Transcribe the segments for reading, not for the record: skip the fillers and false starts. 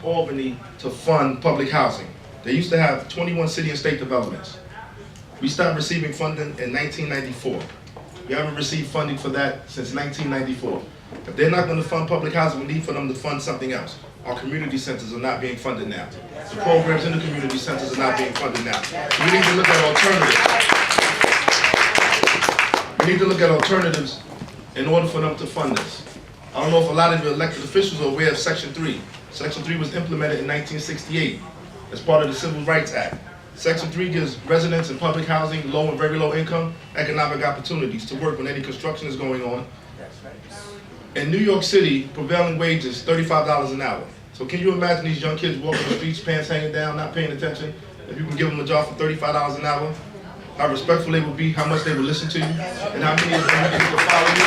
Albany to fund public housing. They used to have 21 city and state developments. We stopped receiving funding in 1994. We haven't received funding for that since 1994. If they're not going to fund public housing, we need for them to fund something else. Our community centers are not being funded now. The programs in the community centers are not being funded now. So we need to look at alternatives. We need to look at alternatives in order for them to fund this. I don't know if a lot of your elected officials are aware of Section 3. Section 3 was implemented in 1968 as part of the Civil Rights Act. Section 3 gives residents in public housing, low and very low income, economic opportunities to work when any construction is going on. In New York City, prevailing wage is $35 an hour. So can you imagine these young kids walking the streets, pants hanging down, not paying attention? If you can give them a job for $35 an hour, how respectful they would be, how much they would listen to you, and how many of them would follow you.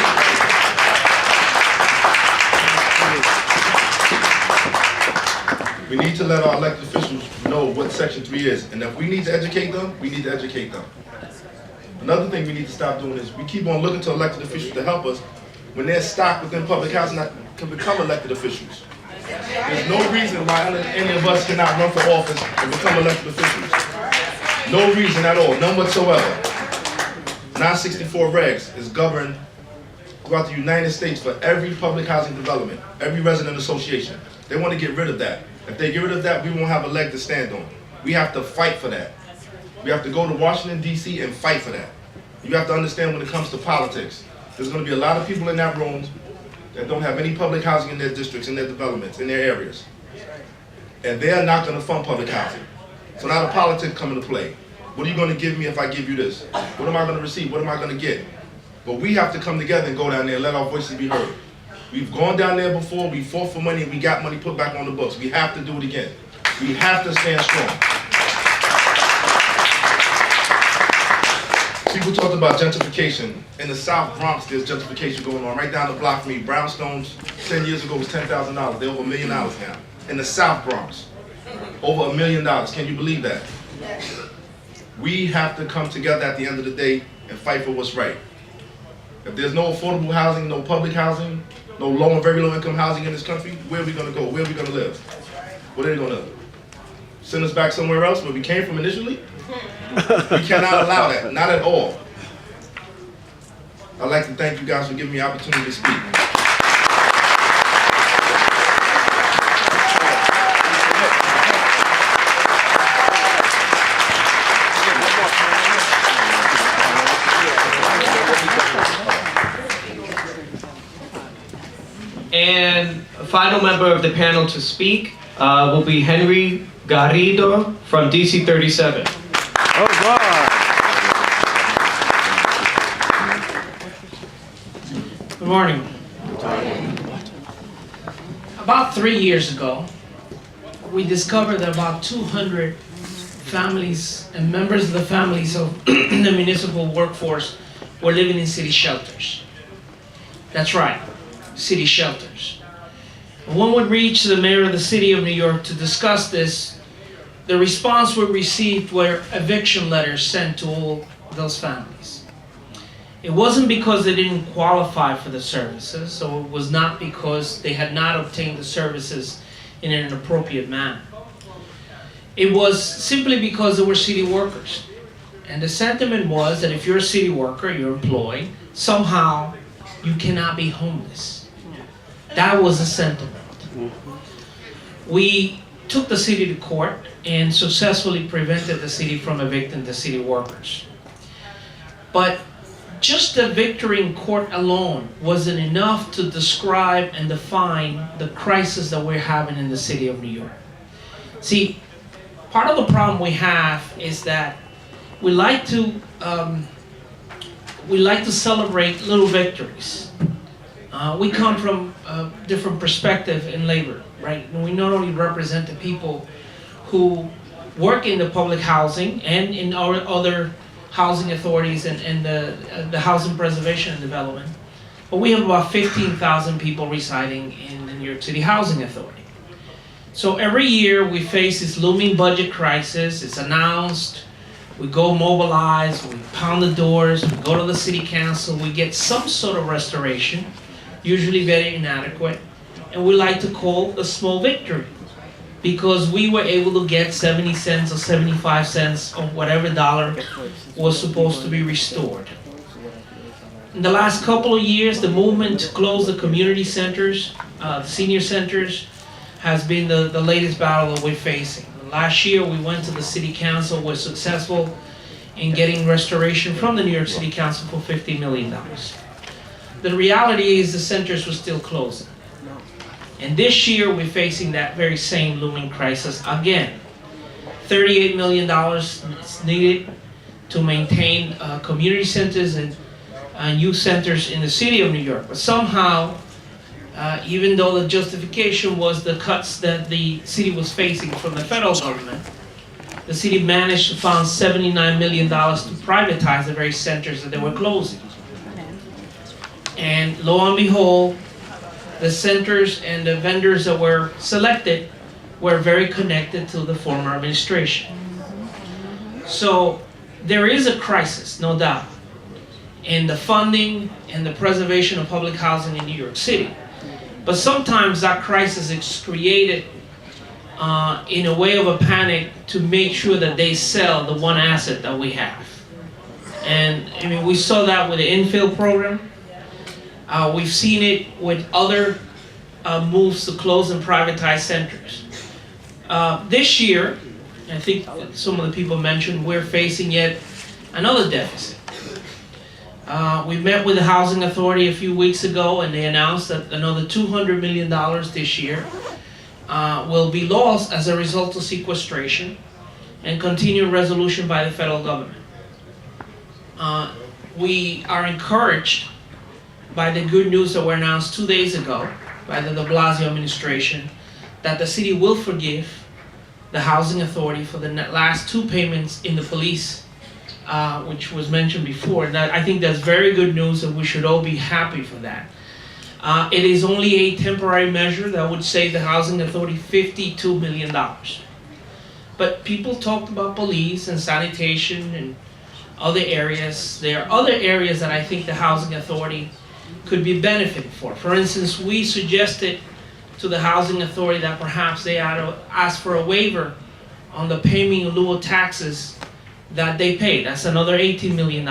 We need to let our elected officials know what Section 3 is, and if we need to educate them, we need to educate them. Another thing we need to stop doing is we keep on looking to elected officials to help us when they're stocked within public housing that can become elected officials. There's no reason why any of us cannot run for office and become elected officials. No reason at all, none whatsoever. 964 regs is governed throughout the United States for every public housing development, every resident association. They want to get rid of that. If they get rid of that, we won't have a leg to stand on. We have to fight for that. We have to go to Washington, D.C. and fight for that. You have to understand when it comes to politics, there's going to be a lot of people in that room that don't have any public housing in their districts, in their developments, in their areas. And they're not going to fund public housing. So now the politics come into play. What are you going to give me if I give you this? What am I going to receive? What am I going to get? But we have to come together and go down there and let our voices be heard. We've gone down there before, we fought for money, and we got money put back on the books. We have to do it again. We have to stand strong. People talked about gentrification. In the South Bronx, there's gentrification going on. Right down the block from me, brownstones 10 years ago was $10,000. They're over $1 million now. In the South Bronx, over $1 million. Can you believe that? We have to come together at the end of the day and fight for what's right. If there's no affordable housing, no public housing, no low and very low income housing in this country, where are we going to go? Where are we going to live? What are they going to send us back somewhere else where we came from initially? We cannot allow that, not at all. I'd like to thank you guys for giving me the opportunity to speak. And a final member of the panel to speak will be Henry Garrido from DC 37. Oh, God. Good morning. About 3 years ago, we discovered that about 200 families and members of the families of the municipal workforce were living in city shelters. That's right, city shelters. When we reached the mayor of the city of New York to discuss this, the response we received were eviction letters sent to all those families. It wasn't because they didn't qualify for the services, so it was not because they had not obtained the services in an appropriate manner. It was simply because they were city workers. And the sentiment was that if you're a city worker, you're employed, somehow you cannot be homeless. That was the sentiment. We took the city to court and successfully prevented the city from evicting the city workers. But just the victory in court alone wasn't enough to describe and define the crisis that we're having in the city of New York. See, part of the problem we have is that we like to celebrate little victories. We come from a different perspective in labor, right? And we not only represent the people who work in the public housing and in our other housing authorities and the housing preservation and development, but we have about 15,000 people residing in the New York City Housing Authority. So every year we face this looming budget crisis. It's announced, we go mobilize, we pound the doors, we go to the city council, we get some sort of restoration, usually very inadequate, and we like to call a small victory. because we were able to get 70 cents or 75 cents of whatever dollar was supposed to be restored. In the last couple of years, the movement to close the community centers, the senior centers, has been the latest battle that we're facing. Last year, we went to the city council, were successful in getting restoration from the New York City Council for $50 million. The reality is the centers were still closing. And this year, we're facing that very same looming crisis again. $38 million is needed to maintain community centers and youth centers in the city of New York. But somehow, even though the justification was the cuts that the city was facing from the federal government, the city managed to find $79 million to privatize the very centers that they were closing. And lo and behold, the centers and the vendors that were selected were very connected to the former administration. So there is a crisis, no doubt, in the funding and the preservation of public housing in New York City. But sometimes that crisis is created in a way of a panic to make sure that they sell the one asset that we have. And I mean, we saw that with the infill program. We've seen it with other moves to close and privatize centers. This year, I think some of the people mentioned, we're facing yet another deficit. We met with the Housing Authority a few weeks ago, and they announced that another $200 million this year will be lost as a result of sequestration and continued resolution by the federal government. We are encouraged by the good news that were announced 2 days ago by the de Blasio administration that the city will forgive the Housing Authority for the last 2 payments in the police, which was mentioned before. That, I think that's very good news, and we should all be happy for that. It is only a temporary measure that would save the Housing Authority $52 million. But people talked about police and sanitation and other areas. There are other areas that I think the Housing Authority could be benefited for. For instance, we suggested to the Housing Authority that perhaps they ought to ask for a waiver on the payment in lieu of taxes that they pay. That's another $18 million.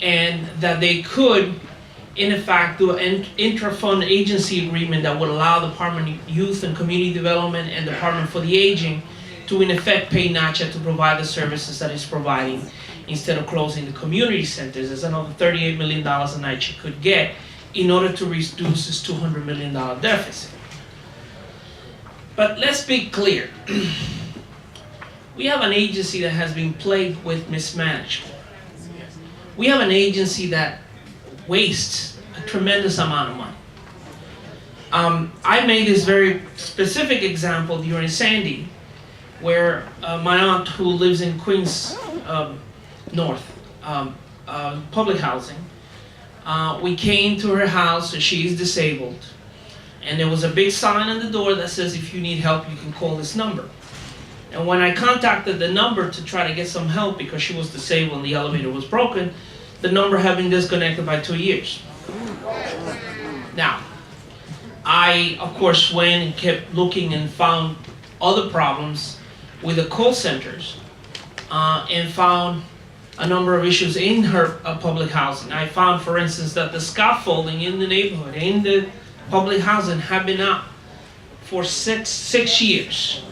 And that they could, in effect, do an intra-fund agency agreement that would allow the Department of Youth and Community Development and Department for the Aging to, in effect, pay NACHA to provide the services that it's providing instead of closing the community centers. There's another $38 million that NACHA could get in order to reduce this $200 million deficit. But let's be clear. We have an agency that has been plagued with mismanagement. We have an agency that wastes a tremendous amount of money. I made this very specific example during Sandy, where my aunt, who lives in Queens North, public housing, we came to her house, and she is disabled, and there was a big sign on the door that says, if you need help, you can call this number. And when I contacted the number to try to get some help because she was disabled and the elevator was broken, the number had been disconnected by 2 years. Now, I, of course, went and kept looking and found other problems with the call centers and found a number of issues in her public housing. I found, for instance, that the scaffolding in the neighborhood, in the public housing, had been up for six years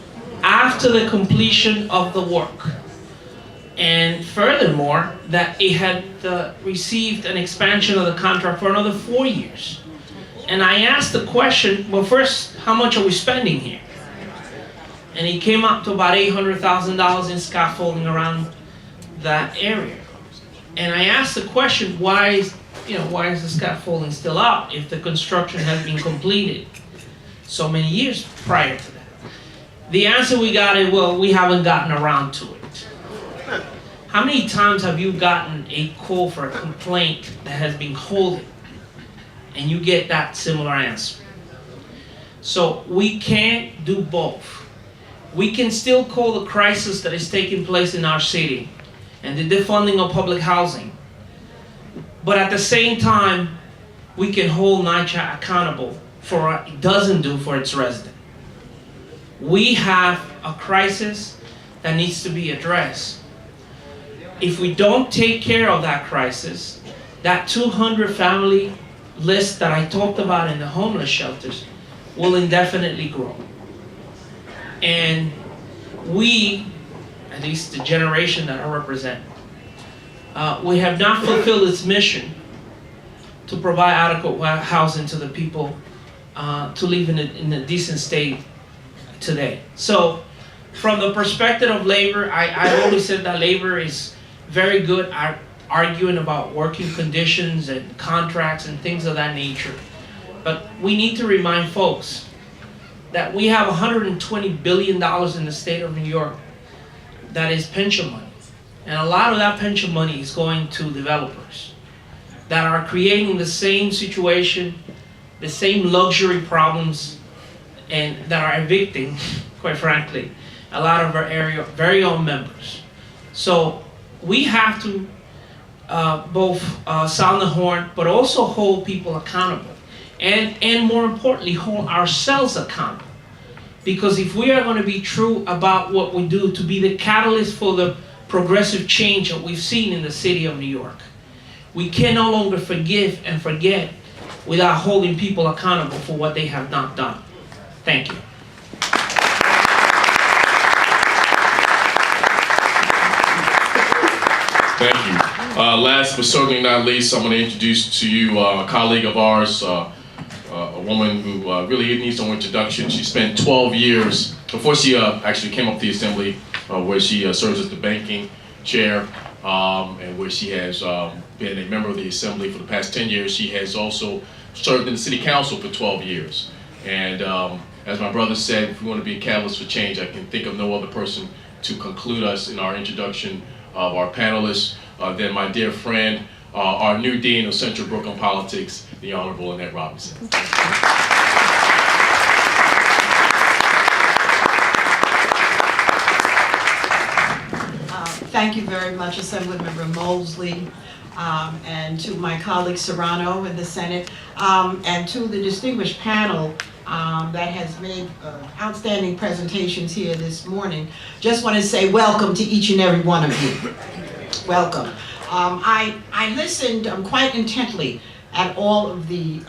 after the completion of the work. And furthermore, that it had received an expansion of the contract for another 4 years. And I asked the question, well, first, how much are we spending here? And it came up to about $800,000 in scaffolding around that area. And I asked the question, why is the scaffolding still up if the construction has been completed so many years prior to that? The answer we got is, well, we haven't gotten around to it. How many times have you gotten a call for a complaint that has been holding, and you get that similar answer? So we can't do both. We can still call the crisis that is taking place in our city and the defunding of public housing, but at the same time, we can hold NYCHA accountable for what it doesn't do for its residents. We have a crisis that needs to be addressed. If we don't take care of that crisis, that 200 family list that I talked about in the homeless shelters will indefinitely grow. And we, at least the generation that I represent, we have not fulfilled its mission to provide adequate housing to the people to live in a decent state today. So from the perspective of labor, I always said that labor is very good at arguing about working conditions and contracts and things of that nature. But we need to remind folks that we have $120 billion in the state of New York that is pension money. And a lot of that pension money is going to developers that are creating the same situation, the same luxury problems, and that are evicting, quite frankly, a lot of our very own members. So we have to both sound the horn, but also hold people accountable. And more importantly, hold ourselves accountable. Because if we are going to be true about what we do to be the catalyst for the progressive change that we've seen in the city of New York, we can no longer forgive and forget without holding people accountable for what they have not done. Thank you. Thank you. Last but certainly not least, I'm going to introduce to you a colleague of ours, a woman who really needs no introduction. She spent 12 years, before she actually came up to the Assembly, where she serves as the banking chair, and where she has been a member of the Assembly for the past 10 years. She has also served in the City Council for 12 years. And as my brother said, if we want to be a catalyst for change, I can think of no other person to conclude us in our introduction of our panelists than my dear friend, our new Dean of Central Brooklyn Politics, the Honorable Annette Robinson. Thank you very much, Assemblymember Mosley, and to my colleague Serrano in the Senate, and to the distinguished panel that has made outstanding presentations here this morning. Just want to say welcome to each and every one of you. Welcome. I listened quite intently at all of the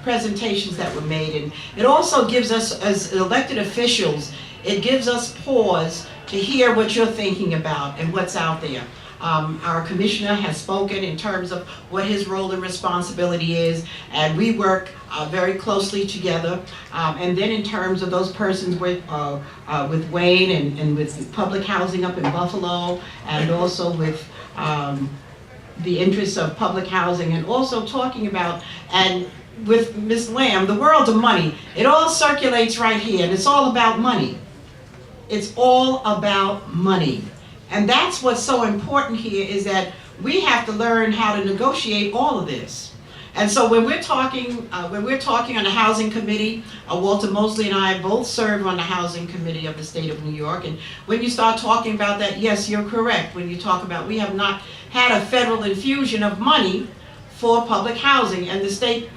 presentations that were made, and it also gives us, as elected officials, it gives us pause to hear what you're thinking about and what's out there. Our commissioner has spoken in terms of what his role and responsibility is, and we work very closely together. And then in terms of those persons with Wayne and with public housing up in Buffalo, and also with the interests of public housing, and also talking about, and with Ms. Lamb, the world of money. It all circulates right here, and it's all about money. It's all about money. And that's what's so important here, is that we have to learn how to negotiate all of this. And so when we're talking on the Housing Committee, Walter Mosley and I both serve on the Housing Committee of the state of New York. And when you start talking about that, yes, you're correct. When you talk about, we have not had a federal infusion of money for public housing, and the state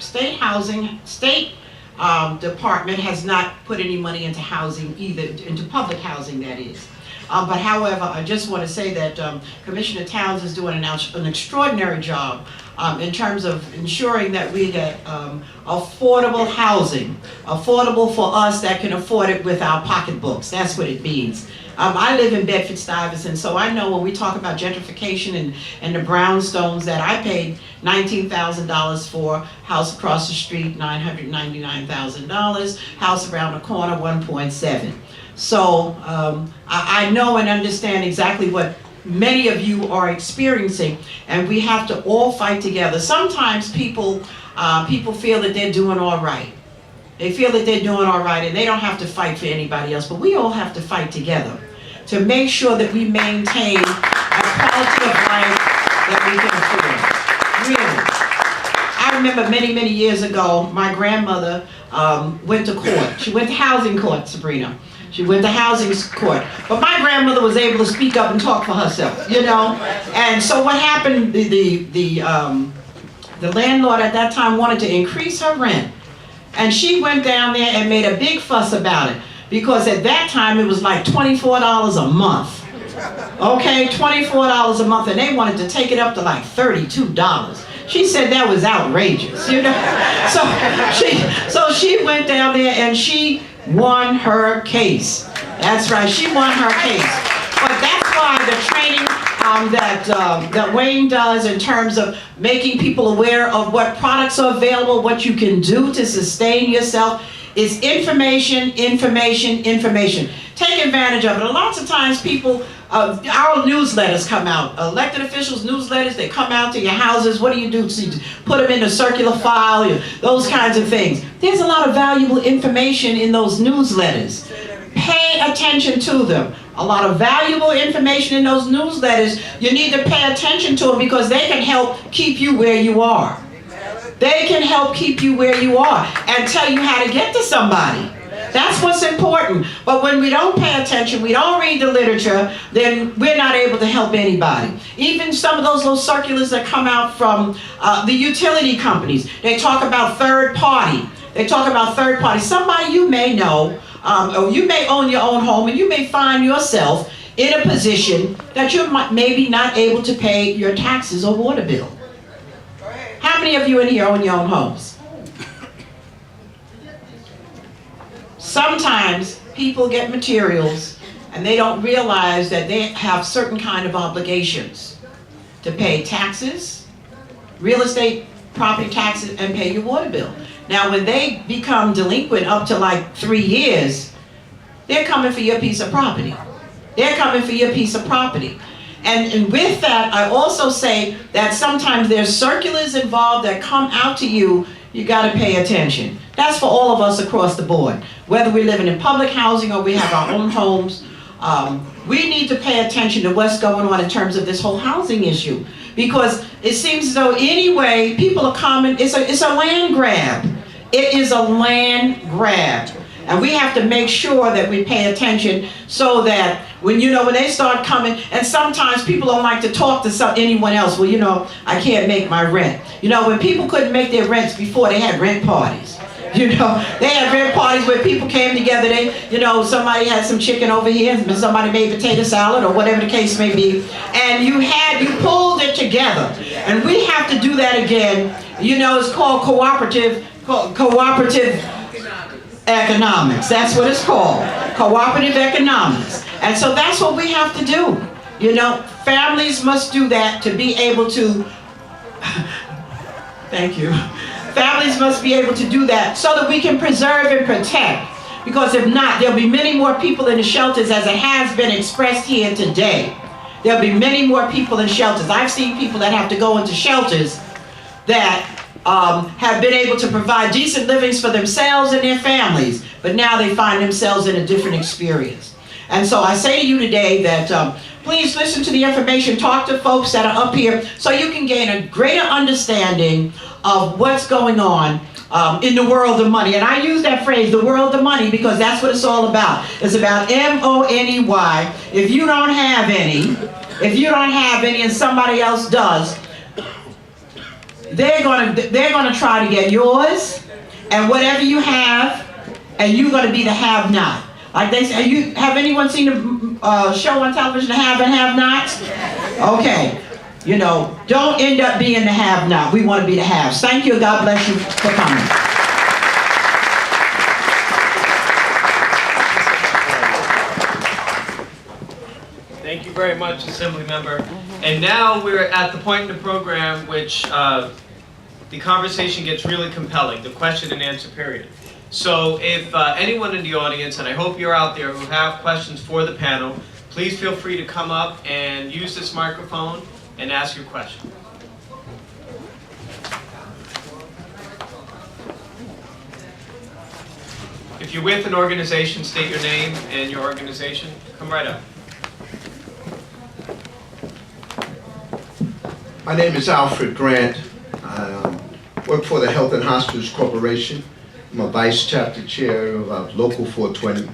department has not put any money into housing either, into public housing, that is. But however, I just want to say that Commissioner Towns is doing an extraordinary job in terms of ensuring that we get affordable housing, affordable for us that can afford it with our pocketbooks. That's what it means. I live in Bedford-Stuyvesant, so I know when we talk about gentrification and the brownstones that I paid $19,000 for, house across the street, $999,000, house around the corner, 1.7. So I know and understand exactly what many of you are experiencing, and we have to all fight together. Sometimes people feel that they're doing all right. They feel that they're doing all right and they don't have to fight for anybody else, but we all have to fight together to make sure that we maintain a quality of life that we can afford. Really. I remember many, many years ago, my grandmother went to court. She went to housing court, Sabrina. She went to housing court. But my grandmother was able to speak up and talk for herself, you know? And so what happened, the landlord at that time wanted to increase her rent. And she went down there and made a big fuss about it. because at that time it was like $24 a month. Okay, $24 a month, and they wanted to take it up to like $32. She said that was outrageous, you know. So she went down there and she won her case. That's right, she won her case. But that's why the training that Wayne does in terms of making people aware of what products are available, what you can do to sustain yourself, is information, information, information. Take advantage of it. Lots of times people, our newsletters come out, elected officials' newsletters, they come out to your houses. What do? So you put them in a circular file, those kinds of things. There's a lot of valuable information in those newsletters. Pay attention to them. A lot of valuable information in those newsletters. You need to pay attention to them because they can help keep you where you are. They can help keep you where you are and tell you how to get to somebody. That's what's important. But when we don't pay attention, we don't read the literature, then we're not able to help anybody. Even some of those little circulars that come out from the utility companies, they talk about third party. They talk about third party. Somebody you may know, or you may own your own home, and you may find yourself in a position that you're maybe not able to pay your taxes or water bill. How many of you in here own your own homes? Sometimes people get materials and they don't realize that they have certain kind of obligations to pay taxes, real estate property taxes, and pay your water bill. Now when they become delinquent up to like 3 years, they're coming for your piece of property. They're coming for your piece of property. And with that, I also say that sometimes there's circulars involved that come out to you. You got to pay attention. That's for all of us across the board. Whether we're living in public housing or we have our own homes, we need to pay attention to what's going on in terms of this whole housing issue. Because it seems as though anyway, people are coming, it's a land grab. It is a land grab. And we have to make sure that we pay attention so that when they start coming, and sometimes people don't like to talk to anyone else. Well, I can't make my rent. When people couldn't make their rents before, they had rent parties. They had rent parties where people came together. Somebody had some chicken over here, and somebody made potato salad or whatever the case may be, and you pulled it together. And we have to do that again. It's called cooperative economics. That's what it's called. Cooperative economics. And so that's what we have to do. Families must do that to be able to thank you. Families must be able to do that so that we can preserve and protect. Because if not, there'll be many more people in the shelters, as it has been expressed here today. There'll be many more people in shelters. I've seen people that have to go into shelters that have been able to provide decent livings for themselves and their families, but now they find themselves in a different experience. And so I say to you today that please listen to the information, talk to folks that are up here so you can gain a greater understanding of what's going on in the world of money. And I use that phrase, the world of money, because that's what it's all about. It's about M-O-N-E-Y. If you don't have any and somebody else does, they're gonna try to get yours, and whatever you have, and you're gonna be the have-not. Like they say, have anyone seen a show on television, The Have and Have-Nots? Okay, don't end up being the have-not. We want to be the haves. Thank you. God bless you for coming. Thank you very much, Assembly Member. And now we're at the point in the program which the conversation gets really compelling, the question and answer period. So if anyone in the audience, and I hope you're out there, who have questions for the panel, please feel free to come up and use this microphone and ask your question. If you're with an organization, state your name and your organization. Come right up. My name is Alfred Grant. I work for the Health and Hospitals Corporation. I'm a vice chapter chair of Local 420.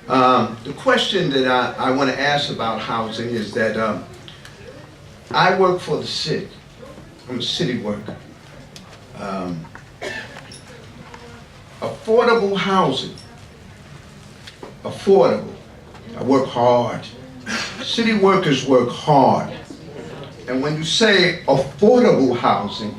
The question that I want to ask about housing is that I work for the city. I'm a city worker. Affordable housing affordable. I work hard. City workers work hard. And when you say affordable housing,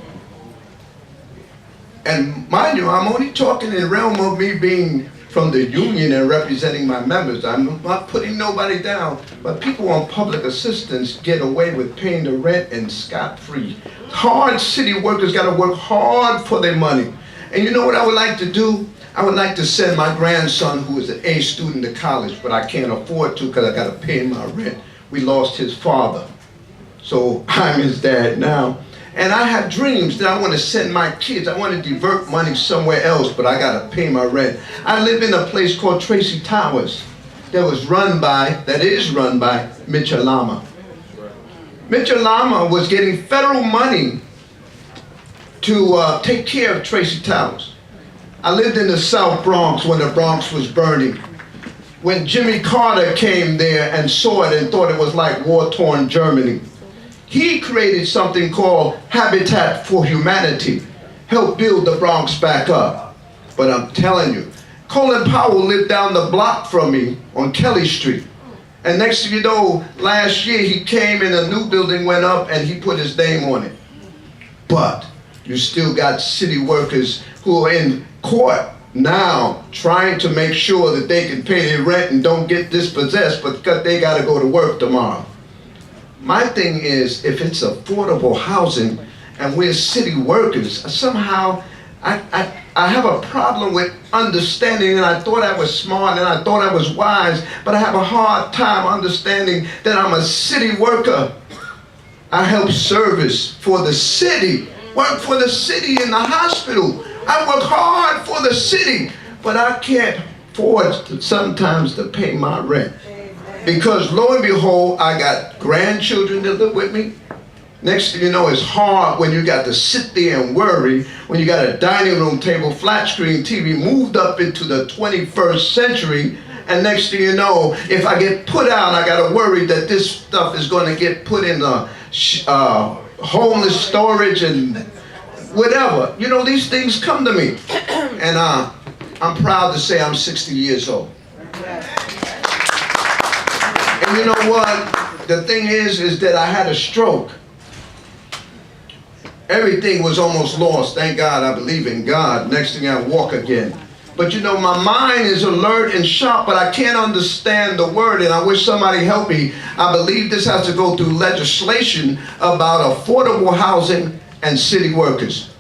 and mind you, I'm only talking in the realm of me being from the union and representing my members. I'm not putting nobody down, but people on public assistance get away with paying the rent and scot-free. Hard city workers gotta work hard for their money. And you know what I would like to do? I would like to send my grandson, who is an A student, to college, but I can't afford to because I gotta pay my rent. We lost his father, so I'm his dad now. And I have dreams that I want to send my kids. I want to divert money somewhere else, but I got to pay my rent. I live in a place called Tracy Towers that is run by Mitchell Lama. Mitchell Lama was getting federal money to take care of Tracy Towers. I lived in the South Bronx when the Bronx was burning. When Jimmy Carter came there and saw it and thought it was like war-torn Germany, he created something called Habitat for Humanity, helped build the Bronx back up. But I'm telling you, Colin Powell lived down the block from me on Kelly Street. And next thing you know, last year he came and a new building went up and he put his name on it. But you still got city workers who are in court now trying to make sure that they can pay their rent and don't get dispossessed because they got to go to work tomorrow. My thing is, if it's affordable housing and we're city workers, somehow I have a problem with understanding, and I thought I was smart and I thought I was wise, but I have a hard time understanding that I'm a city worker. I help service for the city, work for the city in the hospital. I work hard for the city, but I can't afford sometimes to pay my rent. Because lo and behold, I got grandchildren that live with me. Next thing you know, it's hard when you got to sit there and worry, when you got a dining room table, flat screen TV moved up into the 21st century, and next thing you know, if I get put out, I got to worry that this stuff is going to get put in the homeless storage and whatever. You know, these things come to me. And I'm proud to say I'm 60 years old. And you know what? The thing is that I had a stroke. Everything was almost lost. Thank God I believe in God. Next thing I walk again. But you know, my mind is alert and sharp, but I can't understand the word, and I wish somebody help me. I believe this has to go through legislation about affordable housing and city workers.